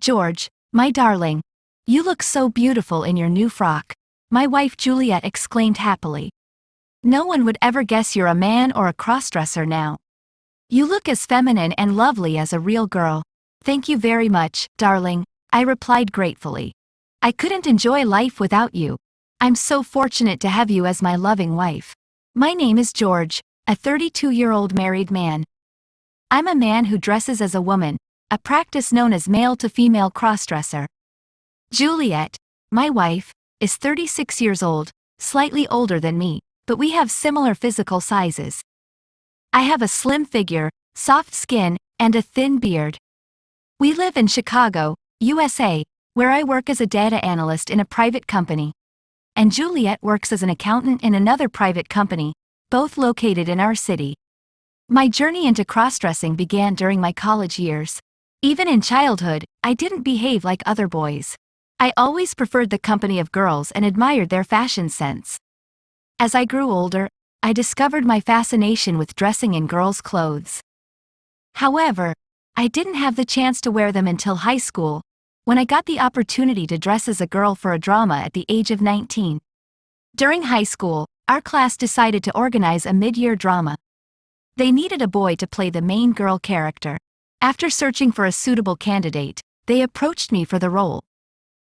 "George, my darling. You look so beautiful in your new frock," my wife Juliet exclaimed happily. "No one would ever guess you're a man or a crossdresser now. You look as feminine and lovely as a real girl." "Thank you very much, darling," I replied gratefully. "I couldn't enjoy life without you. I'm so fortunate to have you as my loving wife. My name is George, a 32-year-old married man. I'm a man who dresses as a woman, a practice known as male-to-female crossdresser. Juliet, my wife, is 36 years old, slightly older than me, but we have similar physical sizes. I have a slim figure, soft skin, and a thin beard. We live in Chicago, USA, where I work as a data analyst in a private company. And Juliet works as an accountant in another private company, both located in our city. My journey into crossdressing began during my college years. Even in childhood, I didn't behave like other boys. I always preferred the company of girls and admired their fashion sense. As I grew older, I discovered my fascination with dressing in girls' clothes. However, I didn't have the chance to wear them until high school, when I got the opportunity to dress as a girl for a drama at the age of 19. During high school, our class decided to organize a mid-year drama. They needed a boy to play the main girl character. After searching for a suitable candidate, they approached me for the role.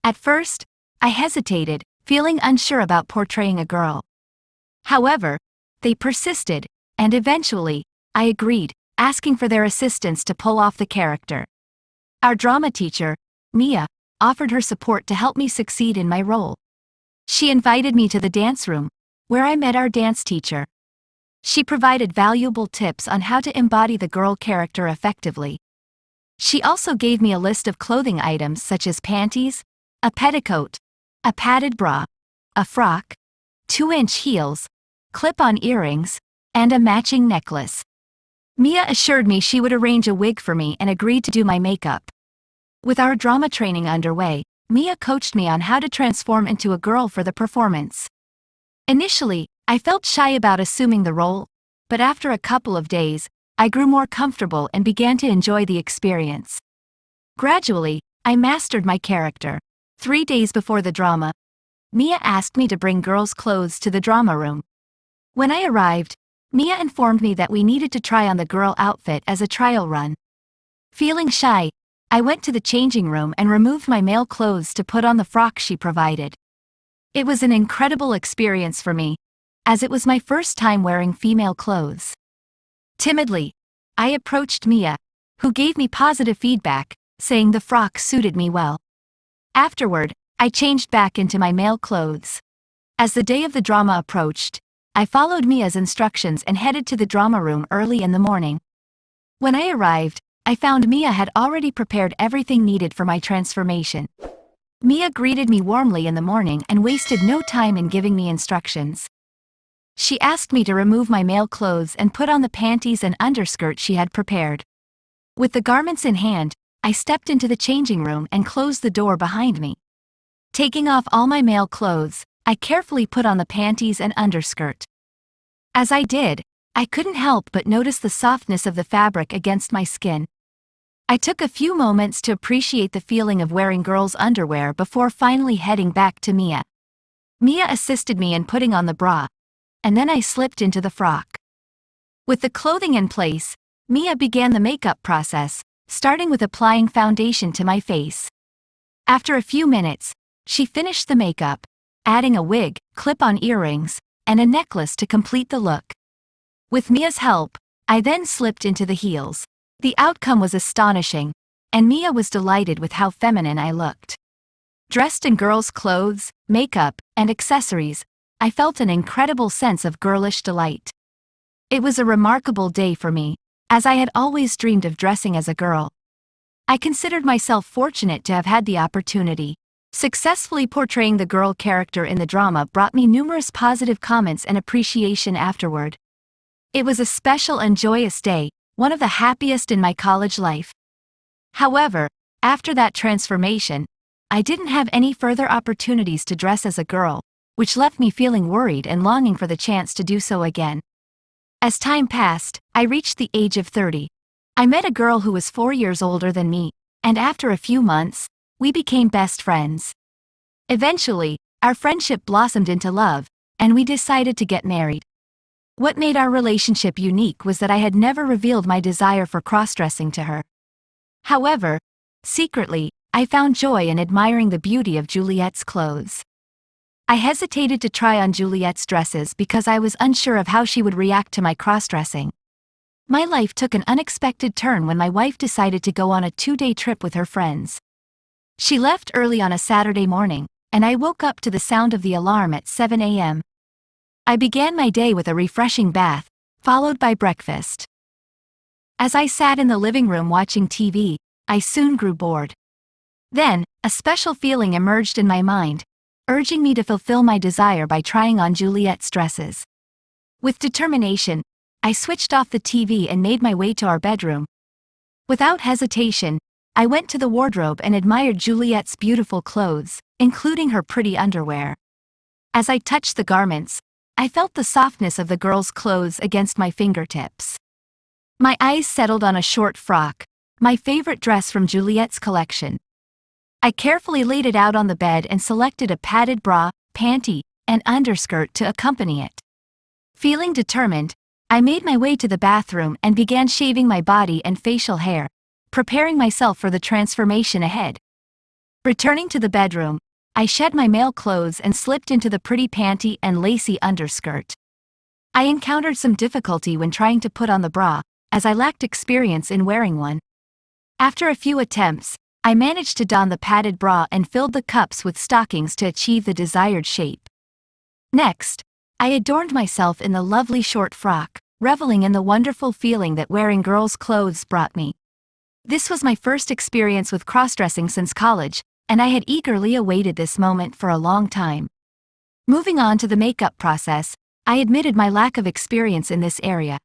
At first, I hesitated, feeling unsure about portraying a girl. However, they persisted, and eventually, I agreed, asking for their assistance to pull off the character. Our drama teacher, Mia, offered her support to help me succeed in my role. She invited me to the dance room, where I met our dance teacher. She provided valuable tips on how to embody the girl character effectively. She also gave me a list of clothing items such as panties, a petticoat, a padded bra, a frock, 2-inch heels, clip-on earrings, and a matching necklace. Mia assured me she would arrange a wig for me and agreed to do my makeup. With our drama training underway, Mia coached me on how to transform into a girl for the performance. Initially, I felt shy about assuming the role, but after a couple of days, I grew more comfortable and began to enjoy the experience. Gradually, I mastered my character. 3 days before the drama, Mia asked me to bring girls' clothes to the drama room. When I arrived, Mia informed me that we needed to try on the girl outfit as a trial run. Feeling shy, I went to the changing room and removed my male clothes to put on the frock she provided. It was an incredible experience for me, as it was my first time wearing female clothes. Timidly, I approached Mia, who gave me positive feedback, saying the frock suited me well. Afterward, I changed back into my male clothes. As the day of the drama approached, I followed Mia's instructions and headed to the drama room early in the morning. When I arrived, I found Mia had already prepared everything needed for my transformation. Mia greeted me warmly in the morning and wasted no time in giving me instructions. She asked me to remove my male clothes and put on the panties and underskirt she had prepared. With the garments in hand, I stepped into the changing room and closed the door behind me. Taking off all my male clothes, I carefully put on the panties and underskirt. As I did, I couldn't help but notice the softness of the fabric against my skin. I took a few moments to appreciate the feeling of wearing girls' underwear before finally heading back to Mia. Mia assisted me in putting on the bra, and then I slipped into the frock. With the clothing in place, Mia began the makeup process, starting with applying foundation to my face. After a few minutes, she finished the makeup, adding a wig, clip-on earrings, and a necklace to complete the look. With Mia's help, I then slipped into the heels. The outcome was astonishing, and Mia was delighted with how feminine I looked. Dressed in girls' clothes, makeup, and accessories, I felt an incredible sense of girlish delight. It was a remarkable day for me, as I had always dreamed of dressing as a girl. I considered myself fortunate to have had the opportunity. Successfully portraying the girl character in the drama brought me numerous positive comments and appreciation afterward. It was a special and joyous day, one of the happiest in my college life. However, after that transformation, I didn't have any further opportunities to dress as a girl, which left me feeling worried and longing for the chance to do so again. As time passed, I reached the age of 30. I met a girl who was 4 years older than me, and after a few months, we became best friends. Eventually, our friendship blossomed into love, and we decided to get married. What made our relationship unique was that I had never revealed my desire for cross-dressing to her. However, secretly, I found joy in admiring the beauty of Juliet's clothes. I hesitated to try on Juliet's dresses because I was unsure of how she would react to my cross-dressing. My life took an unexpected turn when my wife decided to go on a 2-day trip with her friends. She left early on a Saturday morning, and I woke up to the sound of the alarm at 7 a.m. I began my day with a refreshing bath, followed by breakfast. As I sat in the living room watching TV, I soon grew bored. Then, a special feeling emerged in my mind, urging me to fulfill my desire by trying on Juliet's dresses. With determination, I switched off the TV and made my way to our bedroom. Without hesitation, I went to the wardrobe and admired Juliet's beautiful clothes, including her pretty underwear. As I touched the garments, I felt the softness of the girl's clothes against my fingertips. My eyes settled on a short frock, my favorite dress from Juliet's collection. I carefully laid it out on the bed and selected a padded bra, panty, and underskirt to accompany it. Feeling determined, I made my way to the bathroom and began shaving my body and facial hair, preparing myself for the transformation ahead. Returning to the bedroom, I shed my male clothes and slipped into the pretty panty and lacy underskirt. I encountered some difficulty when trying to put on the bra, as I lacked experience in wearing one. After a few attempts, I managed to don the padded bra and filled the cups with stockings to achieve the desired shape. Next, I adorned myself in the lovely short frock, reveling in the wonderful feeling that wearing girls' clothes brought me. This was my first experience with cross-dressing since college, and I had eagerly awaited this moment for a long time. Moving on to the makeup process, I admitted my lack of experience in this area.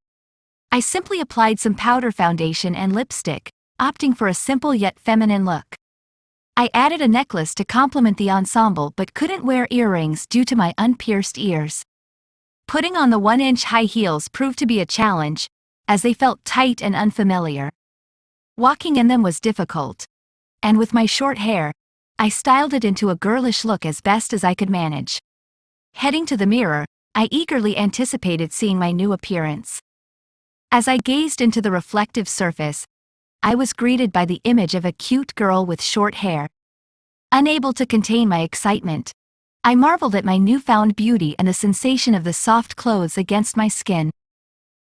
I simply applied some powder foundation and lipstick, opting for a simple yet feminine look. I added a necklace to complement the ensemble but couldn't wear earrings due to my unpierced ears. Putting on the 1-inch high heels proved to be a challenge, as they felt tight and unfamiliar. Walking in them was difficult. And with my short hair, I styled it into a girlish look as best as I could manage. Heading to the mirror, I eagerly anticipated seeing my new appearance. As I gazed into the reflective surface, I was greeted by the image of a cute girl with short hair. Unable to contain my excitement, I marveled at my newfound beauty and the sensation of the soft clothes against my skin.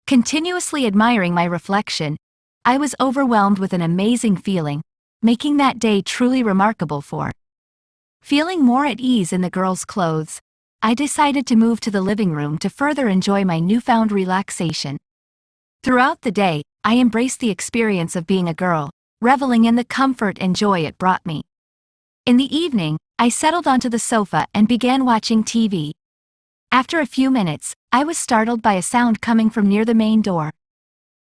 Continuously admiring my reflection, I was overwhelmed with an amazing feeling, making that day truly remarkable for. Feeling more at ease in the girl's clothes, I decided to move to the living room to further enjoy my newfound relaxation. Throughout the day, I embraced the experience of being a girl, reveling in the comfort and joy it brought me. In the evening, I settled onto the sofa and began watching TV. After a few minutes, I was startled by a sound coming from near the main door.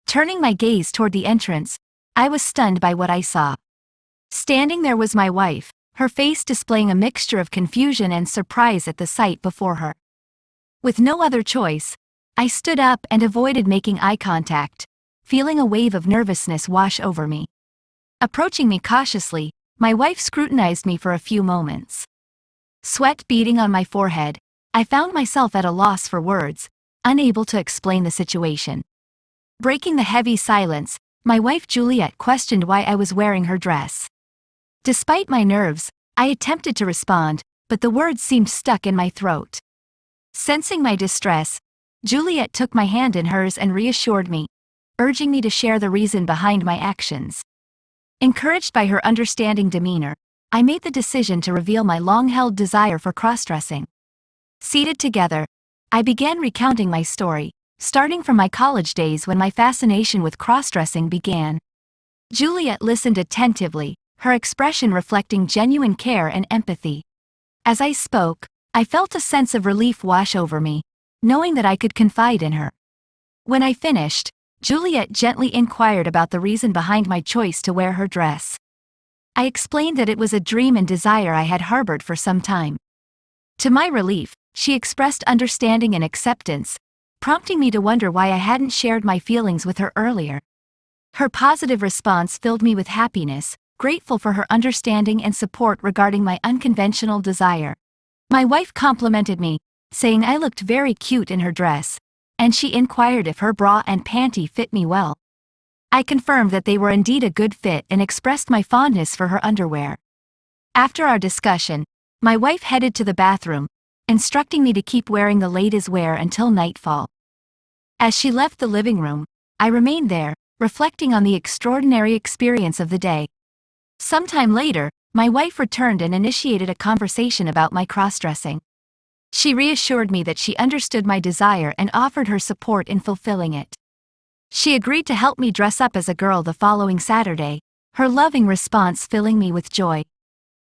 Turning my gaze toward the entrance, I was stunned by what I saw. Standing there was my wife, her face displaying a mixture of confusion and surprise at the sight before her. With no other choice, I stood up and avoided making eye contact, feeling a wave of nervousness wash over me. Approaching me cautiously, my wife scrutinized me for a few moments. Sweat beading on my forehead, I found myself at a loss for words, unable to explain the situation. Breaking the heavy silence, my wife Juliet questioned why I was wearing her dress. Despite my nerves, I attempted to respond, but the words seemed stuck in my throat. Sensing my distress, Juliet took my hand in hers and reassured me, urging me to share the reason behind my actions. Encouraged by her understanding demeanor, I made the decision to reveal my long-held desire for cross-dressing. Seated together, I began recounting my story, starting from my college days when my fascination with cross-dressing began. Juliet listened attentively, her expression reflecting genuine care and empathy. As I spoke, I felt a sense of relief wash over me, knowing that I could confide in her. When I finished, Juliet gently inquired about the reason behind my choice to wear her dress. I explained that it was a dream and desire I had harbored for some time. To my relief, she expressed understanding and acceptance, prompting me to wonder why I hadn't shared my feelings with her earlier. Her positive response filled me with happiness, grateful for her understanding and support regarding my unconventional desire. My wife complimented me, saying I looked very cute in her dress, and she inquired if her bra and panty fit me well. I confirmed that they were indeed a good fit and expressed my fondness for her underwear. After our discussion, my wife headed to the bathroom, instructing me to keep wearing the ladies' wear until nightfall. As she left the living room, I remained there, reflecting on the extraordinary experience of the day. Sometime later, my wife returned and initiated a conversation about my cross-dressing. She reassured me that she understood my desire and offered her support in fulfilling it. She agreed to help me dress up as a girl the following Saturday, her loving response filling me with joy.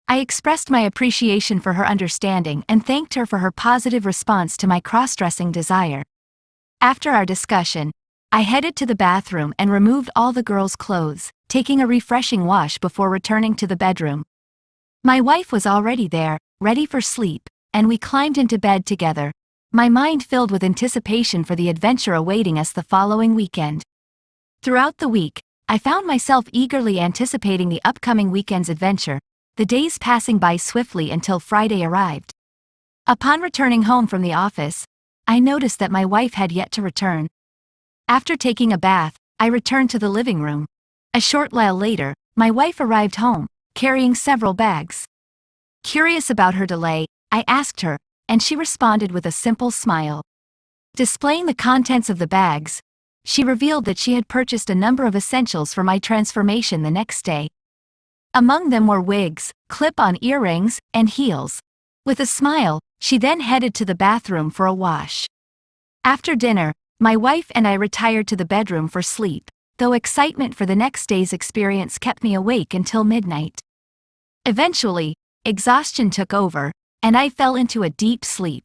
I expressed my appreciation for her understanding and thanked her for her positive response to my cross-dressing desire. After our discussion, I headed to the bathroom and removed all the girls' clothes, taking a refreshing wash before returning to the bedroom. My wife was already there, ready for sleep, and we climbed into bed together, my mind filled with anticipation for the adventure awaiting us the following weekend. Throughout the week, I found myself eagerly anticipating the upcoming weekend's adventure, the days passing by swiftly until Friday arrived. Upon returning home from the office, I noticed that my wife had yet to return. After taking a bath, I returned to the living room. A short while later, my wife arrived home, carrying several bags. Curious about her delay, I asked her, and she responded with a simple smile. Displaying the contents of the bags, she revealed that she had purchased a number of essentials for my transformation the next day. Among them were wigs, clip-on earrings, and heels. With a smile, she then headed to the bathroom for a wash. After dinner, my wife and I retired to the bedroom for sleep, though excitement for the next day's experience kept me awake until midnight. Eventually, exhaustion took over, and I fell into a deep sleep.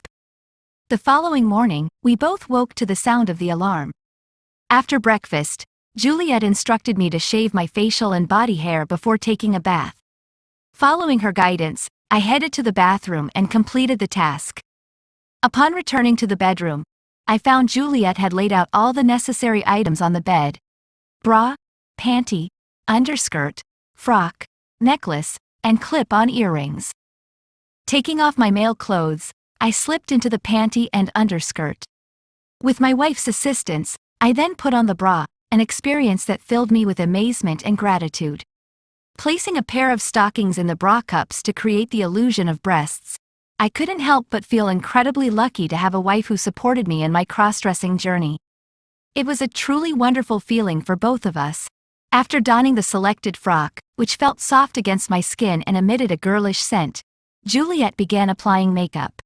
The following morning, we both woke to the sound of the alarm. After breakfast, Juliet instructed me to shave my facial and body hair before taking a bath. Following her guidance, I headed to the bathroom and completed the task. Upon returning to the bedroom, I found Juliet had laid out all the necessary items on the bed: bra, panty, underskirt, frock, necklace, and clip-on earrings. Taking off my male clothes, I slipped into the panty and underskirt. With my wife's assistance, I then put on the bra, an experience that filled me with amazement and gratitude. Placing a pair of stockings in the bra cups to create the illusion of breasts, I couldn't help but feel incredibly lucky to have a wife who supported me in my cross-dressing journey. It was a truly wonderful feeling for both of us. After donning the selected frock, which felt soft against my skin and emitted a girlish scent, Juliet began applying makeup.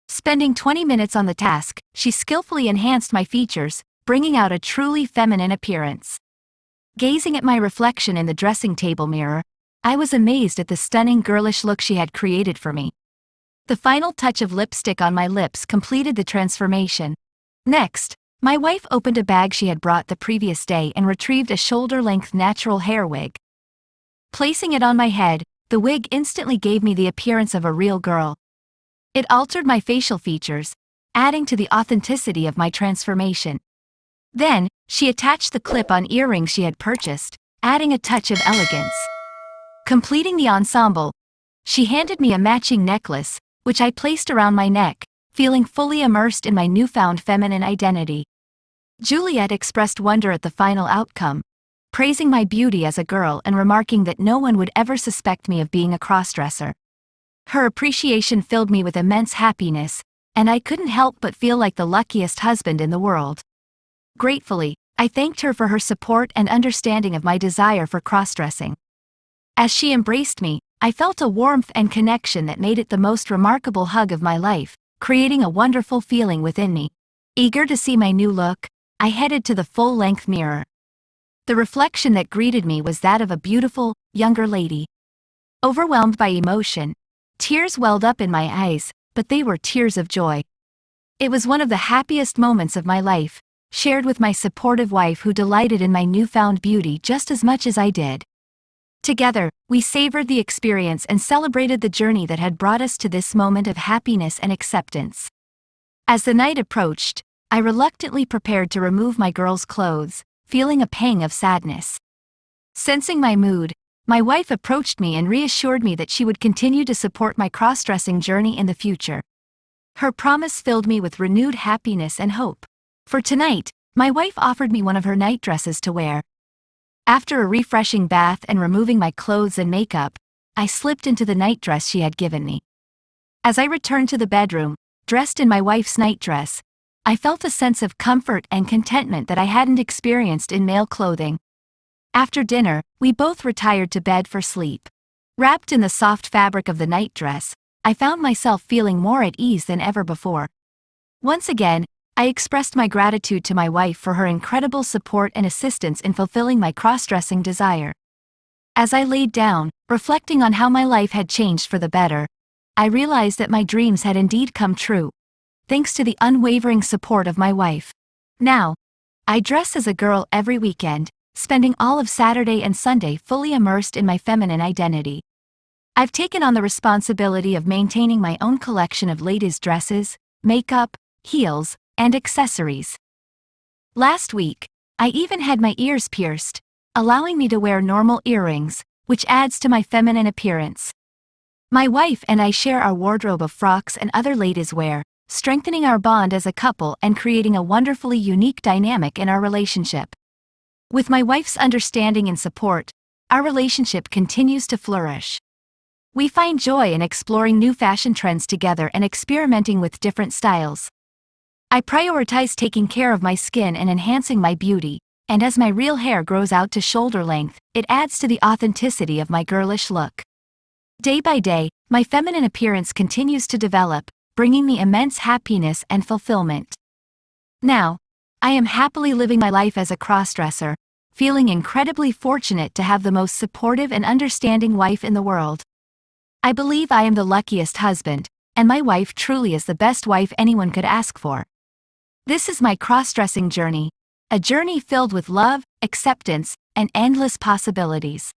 Spending 20 minutes on the task, she skillfully enhanced my features, bringing out a truly feminine appearance. Gazing at my reflection in the dressing table mirror, I was amazed at the stunning girlish look she had created for me. The final touch of lipstick on my lips completed the transformation. Next, my wife opened a bag she had brought the previous day and retrieved a shoulder-length natural hair wig. Placing it on my head, the wig instantly gave me the appearance of a real girl. It altered my facial features, adding to the authenticity of my transformation. Then, she attached the clip-on earrings she had purchased, adding a touch of elegance. Completing the ensemble, she handed me a matching necklace, which I placed around my neck, feeling fully immersed in my newfound feminine identity. Juliet expressed wonder at the final outcome, praising my beauty as a girl and remarking that no one would ever suspect me of being a crossdresser. Her appreciation filled me with immense happiness, and I couldn't help but feel like the luckiest husband in the world. Gratefully, I thanked her for her support and understanding of my desire for crossdressing. As she embraced me, I felt a warmth and connection that made it the most remarkable hug of my life, creating a wonderful feeling within me. Eager to see my new look, I headed to the full-length mirror. The reflection that greeted me was that of a beautiful, younger lady. Overwhelmed by emotion, tears welled up in my eyes, but they were tears of joy. It was one of the happiest moments of my life, shared with my supportive wife who delighted in my newfound beauty just as much as I did. Together, we savored the experience and celebrated the journey that had brought us to this moment of happiness and acceptance. As the night approached, I reluctantly prepared to remove my girl's clothes, feeling a pang of sadness. Sensing my mood, my wife approached me and reassured me that she would continue to support my cross-dressing journey in the future. Her promise filled me with renewed happiness and hope. For tonight, my wife offered me one of her night dresses to wear. After a refreshing bath and removing my clothes and makeup, I slipped into the night dress she had given me. As I returned to the bedroom, dressed in my wife's nightdress, I felt a sense of comfort and contentment that I hadn't experienced in male clothing. After dinner, we both retired to bed for sleep. Wrapped in the soft fabric of the nightdress, I found myself feeling more at ease than ever before. Once again, I expressed my gratitude to my wife for her incredible support and assistance in fulfilling my cross-dressing desire. As I laid down, reflecting on how my life had changed for the better, I realized that my dreams had indeed come true, thanks to the unwavering support of my wife. Now, I dress as a girl every weekend, spending all of Saturday and Sunday fully immersed in my feminine identity. I've taken on the responsibility of maintaining my own collection of ladies' dresses, makeup, heels, and accessories. Last week, I even had my ears pierced, allowing me to wear normal earrings, which adds to my feminine appearance. My wife and I share our wardrobe of frocks and other ladies' wear, strengthening our bond as a couple and creating a wonderfully unique dynamic in our relationship. With my wife's understanding and support, our relationship continues to flourish. We find joy in exploring new fashion trends together and experimenting with different styles. I prioritize taking care of my skin and enhancing my beauty, and as my real hair grows out to shoulder length, it adds to the authenticity of my girlish look. Day by day, my feminine appearance continues to develop, bringing me immense happiness and fulfillment. Now, I am happily living my life as a crossdresser, feeling incredibly fortunate to have the most supportive and understanding wife in the world. I believe I am the luckiest husband, and my wife truly is the best wife anyone could ask for. This is my cross-dressing journey, a journey filled with love, acceptance, and endless possibilities.